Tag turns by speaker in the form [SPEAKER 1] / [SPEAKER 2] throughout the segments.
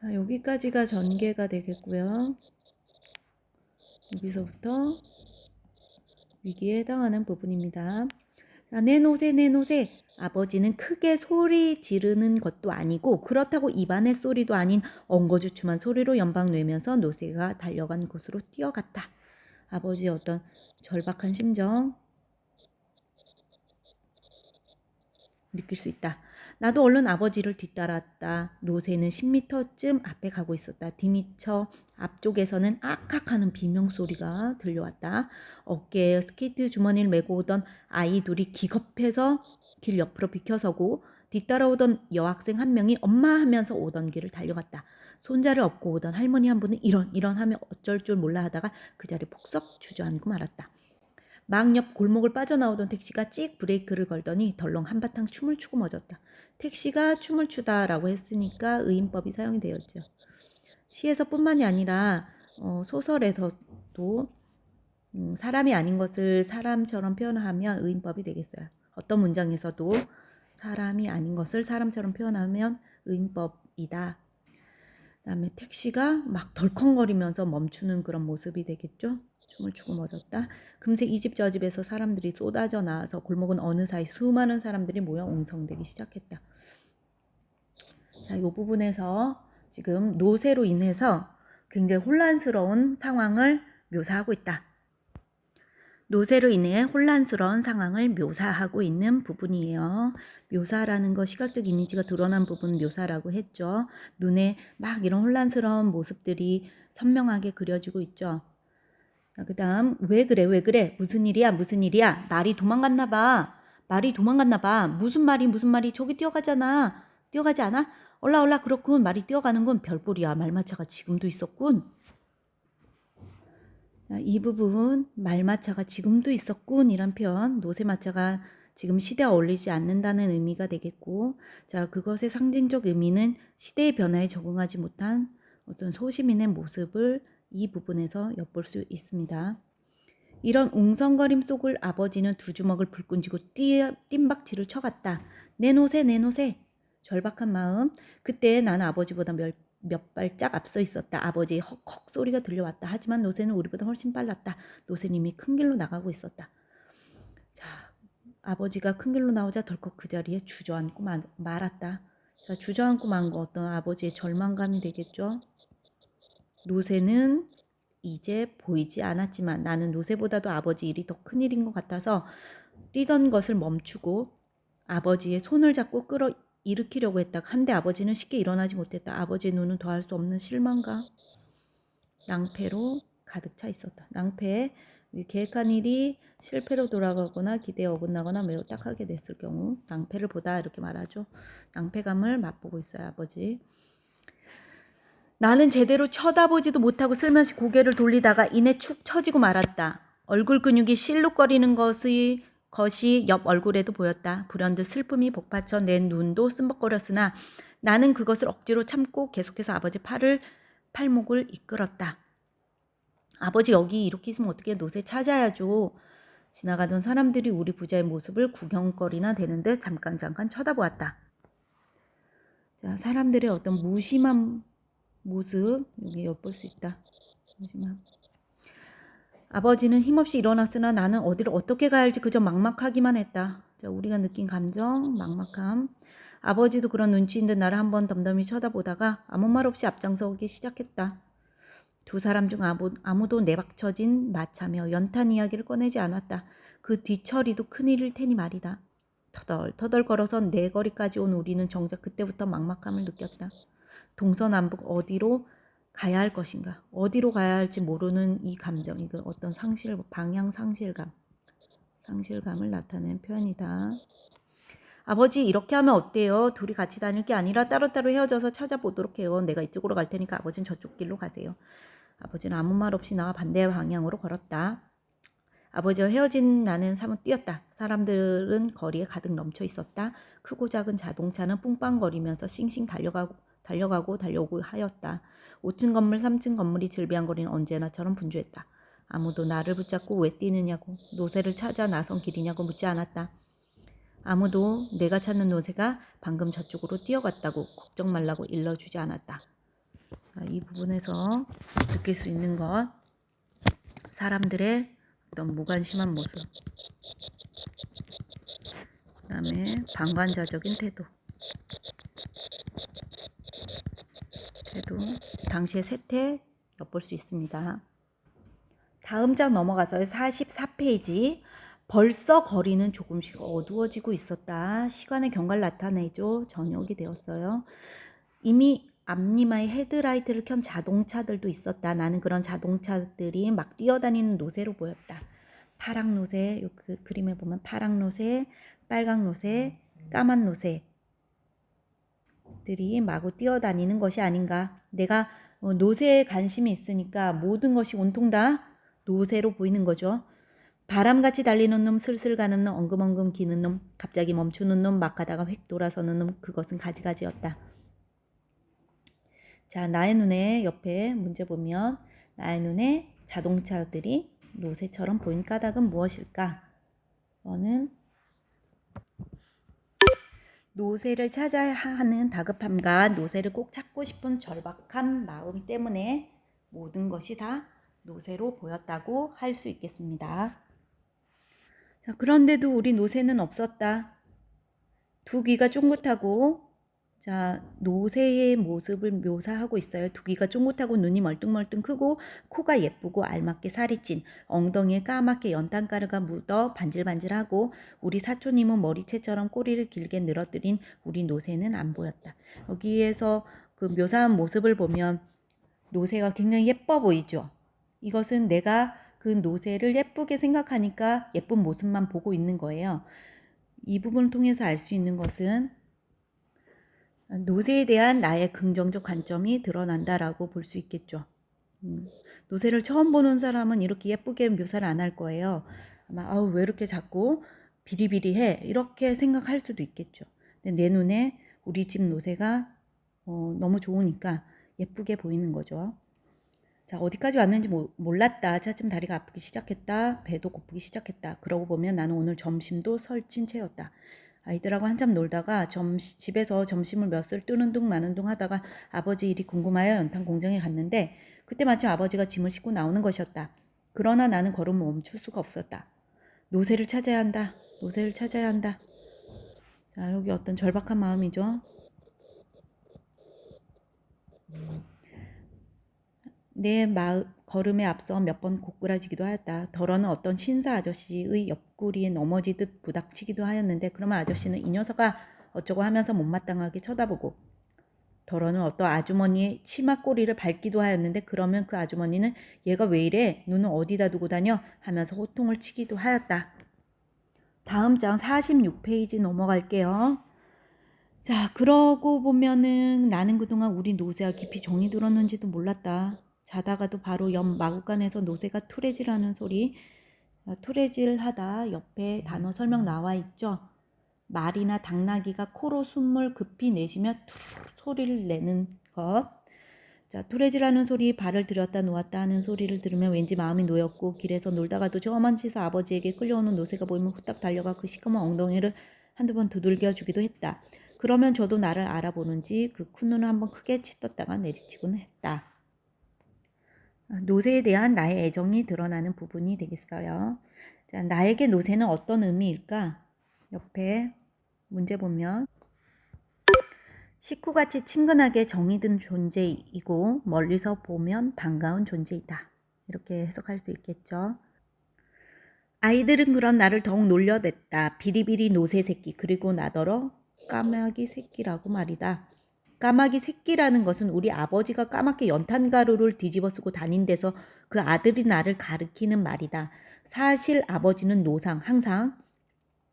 [SPEAKER 1] 여기까지가 전개가 되겠고요. 여기서부터 위기에 해당하는 부분입니다. 자, 내놓으세 내놓으세. 아버지는 크게 소리 지르는 것도 아니고 그렇다고 입안의 소리도 아닌 엉거주춤한 소리로 연방 내면서 노새가 달려간 곳으로 뛰어갔다. 아버지의 어떤 절박한 심정 느낄 수 있다. 나도 얼른 아버지를 뒤따랐다. 노새는 10m쯤 앞에 가고 있었다. 뒤미처 앞쪽에서는 악악하는 비명소리가 들려왔다. 어깨에 스케이트 주머니를 메고 오던 아이 둘이 기겁해서 길 옆으로 비켜서고 뒤따라오던 여학생 한 명이 엄마 하면서 오던 길을 달려갔다. 손자를 업고 오던 할머니 한 분은 이런 하며 어쩔 줄 몰라 하다가 그 자리에 폭석 주저앉고 말았다. 막 옆 골목을 빠져나오던 택시가 찍 브레이크를 걸더니 덜렁 한바탕 춤을 추고 멎었다. 택시가 춤을 추다라고 했으니까 의인법이 사용이 되었죠. 시에서뿐만이 아니라 소설에서도 사람이 아닌 것을 사람처럼 표현하면 의인법이 되겠어요. 어떤 문장에서도 사람이 아닌 것을 사람처럼 표현하면 의인법이다. 그다음에 택시가 막 덜컹거리면서 멈추는 그런 모습이 되겠죠. 춤을 추고 멎었다. 금세 이 집 저 집에서 사람들이 쏟아져 나와서 골목은 어느 사이 수많은 사람들이 모여 웅성대기 시작했다. 자, 이 부분에서 지금 노새로 인해서 굉장히 혼란스러운 상황을 묘사하고 있다. 노새로 인해 혼란스러운 상황을 묘사하고 있는 부분이에요. 묘사라는 거 시각적 이미지가 드러난 부분 묘사라고 했죠. 눈에 막 이런 혼란스러운 모습들이 선명하게 그려지고 있죠. 그 다음 왜 그래 무슨 일이야 말이 도망갔나 봐 무슨 말이 저기 뛰어가지 않아 올라 그렇군 말이 뛰어가는군 별꼴이야 말마차가 지금도 있었군. 이 부분 말마차가 지금도 있었군 이란 표현 노새마차가 지금 시대에 어울리지 않는다는 의미가 되겠고 자 그것의 상징적 의미는 시대의 변화에 적응하지 못한 어떤 소시민의 모습을 이 부분에서 엿볼 수 있습니다. 이런 웅성거림 속을 아버지는 두 주먹을 불끈 쥐고 뜀박질을 쳐갔다. 내놓으세 절박한 마음. 그때 나는 아버지보다 몇 발짝 앞서 있었다. 아버지의 헉헉 소리가 들려왔다. 하지만 노새는 우리보다 훨씬 빨랐다. 노새님이 큰 길로 나가고 있었다. 자, 아버지가 큰 길로 나오자 덜컥 그 자리에 주저앉고 말았다. 자, 주저앉고 만 거 어떤 아버지의 절망감이 되겠죠. 노새는 이제 보이지 않았지만 나는 노새보다도 아버지 일이 더 큰일인 것 같아서 뛰던 것을 멈추고 아버지의 손을 잡고 일으키려고 했다. 한데 아버지는 쉽게 일어나지 못했다. 아버지의 눈은 더할 수 없는 실망과 낭패로 가득 차 있었다. 낭패, 계획한 일이 실패로 돌아가거나 기대에 어긋나거나 매우 딱하게 됐을 경우 낭패를 보다 이렇게 말하죠. 낭패감을 맛보고 있어요. 아버지. 나는 제대로 쳐다보지도 못하고 쓸며시 고개를 돌리다가 이내 축 처지고 말았다. 얼굴 근육이 실룩거리는 것이 옆 얼굴에도 보였다. 불현듯 슬픔이 복받쳐 내 눈도 쓴벅거렸으나 나는 그것을 억지로 참고 계속해서 아버지 팔목을 이끌었다. 아버지 여기 이렇게 있으면 어떻게 노새 찾아야죠. 지나가던 사람들이 우리 부자의 모습을 구경거리나 되는데 잠깐 쳐다보았다. 자, 사람들의 어떤 무심한 모습 여기 엿볼 수 있다. 무심함. 아버지는 힘없이 일어났으나 나는 어디를 어떻게 가야 할지 그저 막막하기만 했다. 자, 우리가 느낀 감정, 막막함. 아버지도 그런 눈치인 듯 나를 한번 덤덤히 쳐다보다가 아무 말 없이 앞장서기 시작했다. 두 사람 중 아무도 내박쳐진 마차며 연탄 이야기를 꺼내지 않았다. 그 뒤처리도 큰일일 테니 말이다. 터덜 걸어서 네 거리까지 온 우리는 정작 그때부터 막막함을 느꼈다. 동서남북 어디로 가야 할 것인가, 어디로 가야 할지 모르는 이 감정, 이거 어떤 방향 상실감을 나타내는 표현이다. 아버지 이렇게 하면 어때요? 둘이 같이 다닐 게 아니라 따로따로 헤어져서 찾아보도록 해요. 내가 이쪽으로 갈 테니까 아버지는 저쪽 길로 가세요. 아버지는 아무 말 없이 나와 반대 방향으로 걸었다. 아버지와 헤어진 나는 사뭇 뛰었다. 사람들은 거리에 가득 넘쳐 있었다. 크고 작은 자동차는 뿡빵거리면서 싱싱 달려오고 하였다. 5층 건물, 3층 건물이 질비한거리는 언제나처럼 분주했다. 아무도 나를 붙잡고 왜 뛰느냐고, 노새를 찾아 나선 길이냐고 묻지 않았다. 아무도 내가 찾는 노새가 방금 저쪽으로 뛰어갔다고 걱정 말라고 일러주지 않았다. 이 부분에서 느낄 수 있는 것, 사람들의 어떤 무관심한 모습, 그 다음에 방관자적인 태도, 당시의 세태 엿볼 수 있습니다. 다음 장 넘어가서 44페이지. 벌써 거리는 조금씩 어두워지고 있었다. 시간의 경과를 나타내죠. 저녁이 되었어요. 이미 앞니마에 헤드라이트를 켠 자동차들도 있었다. 나는 그런 자동차들이 막 뛰어다니는 노새로 보였다. 파랑 노새, 그 그림에 보면 파랑 노새, 빨강 노새, 까만 노새들이 마구 뛰어다니는 것이 아닌가. 내가 노새에 관심이 있으니까 모든 것이 온통 다 노새로 보이는 거죠. 바람같이 달리는 놈, 슬슬 가는 놈, 엉금엉금 기는 놈, 갑자기 멈추는 놈, 막 가다가 획 돌아서는 놈, 그것은 가지가지였다. 자, 나의 눈에 옆에 문제 보면 나의 눈에 자동차들이 노새처럼 보인 까닭은 무엇일까? 너는 노새를 찾아야 하는 다급함과 노새를 꼭 찾고 싶은 절박한 마음 때문에 모든 것이 다 노새로 보였다고 할 수 있겠습니다. 자, 그런데도 우리 노새는 없었다. 두 귀가 쫑긋하고, 자, 노새의 모습을 묘사하고 있어요. 두 귀가 쫑긋하고 눈이 멀뚱멀뚱 크고 코가 예쁘고 알맞게 살이 찐, 엉덩이에 까맣게 연탄가루가 묻어 반질반질하고 우리 사촌님은 머리채처럼 꼬리를 길게 늘어뜨린 우리 노새는 안 보였다. 여기에서 그 묘사한 모습을 보면 노새가 굉장히 예뻐 보이죠. 이것은 내가 그 노새를 예쁘게 생각하니까 예쁜 모습만 보고 있는 거예요. 이 부분을 통해서 알 수 있는 것은 노새에 대한 나의 긍정적 관점이 드러난다라고 볼 수 있겠죠. 노새를 처음 보는 사람은 이렇게 예쁘게 묘사를 안 할 거예요. 아마 왜 이렇게 자꾸 비리비리해 이렇게 생각할 수도 있겠죠. 근데 내 눈에 우리 집 노새가 너무 좋으니까 예쁘게 보이는 거죠. 자, 어디까지 왔는지 몰랐다. 차츰 다리가 아프기 시작했다. 배도 고프기 시작했다. 그러고 보면 나는 오늘 점심도 설친 채였다. 아이들하고 한참 놀다가 집에서 점심을 몇을 뜨는 둥 마는 둥 하다가 아버지 일이 궁금하여 연탄 공장에 갔는데 그때 마침 아버지가 짐을 싣고 나오는 것이었다. 그러나 나는 걸음을 멈출 수가 없었다. 노새를 찾아야 한다. 노새를 찾아야 한다. 자, 여기 어떤 절박한 마음이죠. 내 걸음에 앞서 몇 번 고꾸라지기도 하였다. 덜어는 어떤 신사 아저씨의 옆구리에 넘어지듯 부닥치기도 하였는데 그러면 아저씨는 이 녀석아 어쩌고 하면서 못마땅하게 쳐다보고 덜어는 어떤 아주머니의 치마꼬리를 밟기도 하였는데 그러면 그 아주머니는 얘가 왜 이래? 눈은 어디다 두고 다녀? 하면서 호통을 치기도 하였다. 다음 장 46페이지 넘어갈게요. 자, 그러고 보면은 나는 그동안 우리 노새가 깊이 정이 들었는지도 몰랐다. 자다가도 바로 옆 마구간에서 노새가 투레질하는 소리, 투레질하다 옆에 단어 설명 나와 있죠. 말이나 당나귀가 코로 숨을 급히 내쉬며 투르르 소리를 내는 것. 자, 투레질하는 소리, 발을 들였다 놓았다 하는 소리를 들으면 왠지 마음이 놓였고 길에서 놀다가도 저 먼지서 아버지에게 끌려오는 노새가 보이면 후딱 달려가 그 시커먼 엉덩이를 한두 번 두들겨 주기도 했다. 그러면 저도 나를 알아보는지 그 큰 눈을 한번 크게 치떴다가 내리치곤 했다. 노새에 대한 나의 애정이 드러나는 부분이 되겠어요. 자, 나에게 노새는 어떤 의미일까? 옆에 문제 보면 식구같이 친근하게 정이 든 존재이고 멀리서 보면 반가운 존재이다. 이렇게 해석할 수 있겠죠. 아이들은 그런 나를 더욱 놀려댔다. 비리비리 노새 새끼 그리고 나더러 까마귀 새끼라고 말이다. 까마귀 새끼라는 것은 우리 아버지가 까맣게 연탄가루를 뒤집어 쓰고 다닌 데서 그 아들이 나를 가리키는 말이다. 사실 아버지는 노상 항상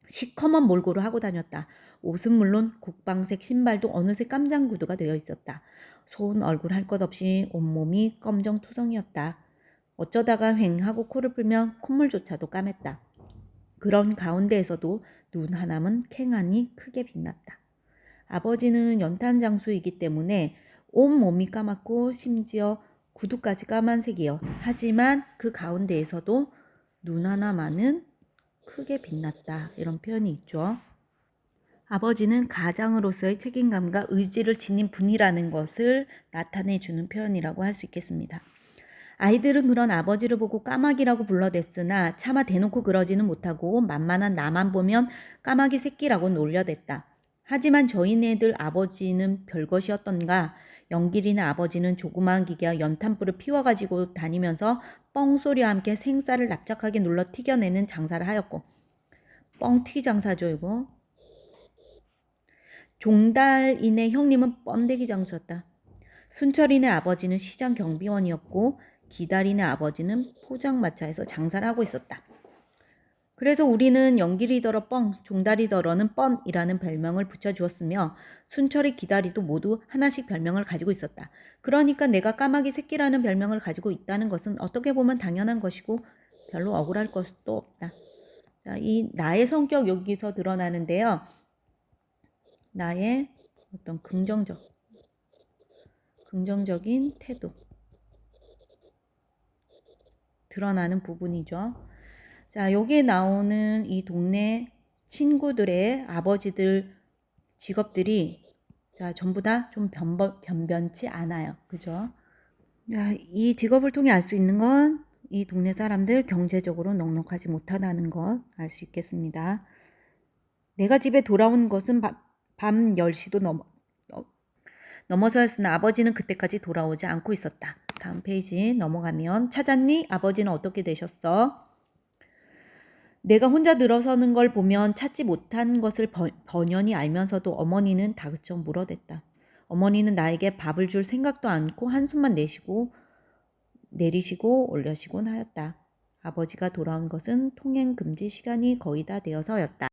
[SPEAKER 1] 시커먼 몰골을 하고 다녔다. 옷은 물론 국방색 신발도 어느새 깜장 구두가 되어 있었다. 손 얼굴 할 것 없이 온몸이 검정투성이었다. 어쩌다가 휑 하고 코를 풀면 콧물조차도 까맸다. 그런 가운데에서도 눈 하나만 캥하니 크게 빛났다. 아버지는 연탄장수이기 때문에 온몸이 까맣고 심지어 구두까지 까만색이요. 하지만 그 가운데에서도 눈 하나만은 크게 빛났다. 이런 표현이 있죠. 아버지는 가장으로서의 책임감과 의지를 지닌 분이라는 것을 나타내주는 표현이라고 할 수 있겠습니다. 아이들은 그런 아버지를 보고 까마귀라고 불러댔으나 차마 대놓고 그러지는 못하고 만만한 나만 보면 까마귀 새끼라고 놀려댔다. 하지만 저희네들 아버지는 별것이었던가. 영길이네 아버지는 조그마한 기계와 연탄불을 피워가지고 다니면서 뻥소리와 함께 생쌀을 납작하게 눌러 튀겨내는 장사를 하였고, 뻥튀기 장사죠 이거. 종달이네 형님은 번데기 장수였다. 순철이네 아버지는 시장 경비원이었고 기다리네 아버지는 포장마차에서 장사를 하고 있었다. 그래서 우리는 연길이더러 뻥, 종달이더러는 뻔이라는 별명을 붙여주었으며 순철이 기다리도 모두 하나씩 별명을 가지고 있었다. 그러니까 내가 까마귀 새끼라는 별명을 가지고 있다는 것은 어떻게 보면 당연한 것이고 별로 억울할 것도 없다. 자, 이 나의 성격 여기서 드러나는데요. 나의 어떤 긍정적인 태도 드러나는 부분이죠. 자, 여기에 나오는 이 동네 친구들의 아버지들 직업들이 자, 전부 다 좀 변변치 않아요. 그죠? 자, 이 직업을 통해 알 수 있는 건 이 동네 사람들 경제적으로 넉넉하지 못하다는 것 알 수 있겠습니다. 내가 집에 돌아온 것은 밤 10시도 넘어서였으나 아버지는 그때까지 돌아오지 않고 있었다. 다음 페이지 넘어가면 찾았니? 아버지는 어떻게 되셨어? 내가 혼자 늘어서는 걸 보면 찾지 못한 것을 번연히 알면서도 어머니는 다그쳐 물어댔다. 어머니는 나에게 밥을 줄 생각도 않고 한숨만 내리시고 올려시곤 하였다. 아버지가 돌아온 것은 통행 금지 시간이 거의 다 되어서였다.